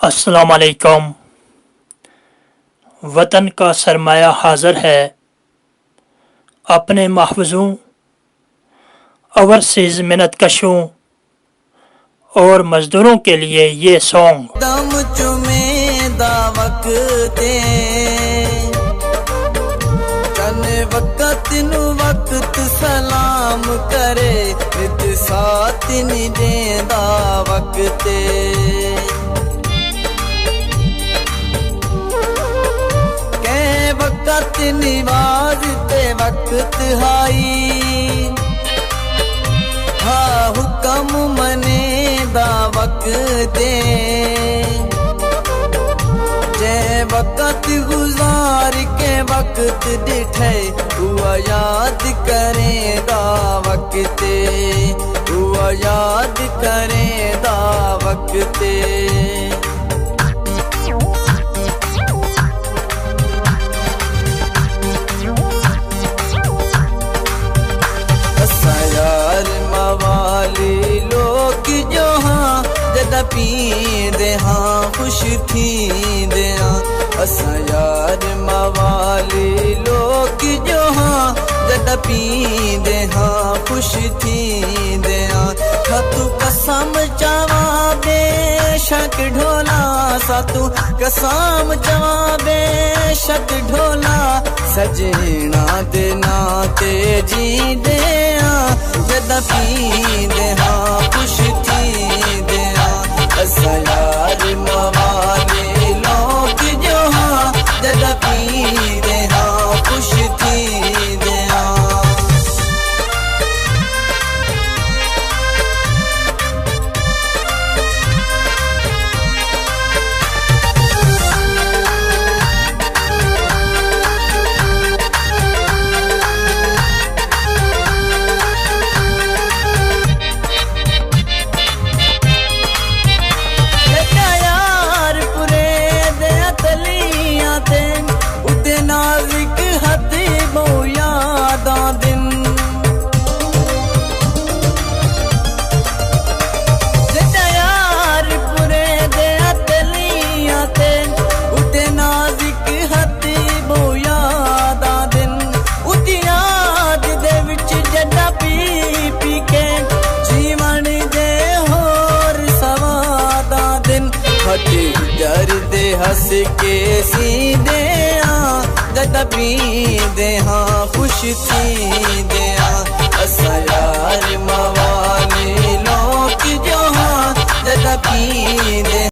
अस्सलाम वालेकुम। वतन का सरमाया हाज़िर है, अपने महफूज़ों ओवरसीज़ मेहनत कशों और मज़दूरों के लिए ये सॉन्ग। दम चुमेदा वक्ते कने वक़्त नु वक़्त सलाम करे नित साथ नी देंदा वक्ते के वक़्त निवाज ते वक़्त हाई हा हुक्म मने दा वक़्ते जे वक़्त गुज़ार के वक़्त डिठे हुआ याद करें दा वक़्ते हुआ याद करें दा वक़्ते मवाली लोग जो हाँ जदा पींदे हाँ खुश थींदे हाँ असां यार मवाली लोग जो हाँ जदा पींदे हाँ खुश थींदे हाँ तू कसम चवा बेशक ढोला सातू कसम चवा बेशक ढोला सजना दे नाते जी दे जदा पींदे हाँ खुश थींदे हाँ असां यार मवाली लोग जो हाँ जदा पींदे हाँ खुश थींदे हाँ दर्द हंस के सीधे जदा पींदे हाँ खुश थींदे असां यार मवाली लोग जो हाँ जदा पींदे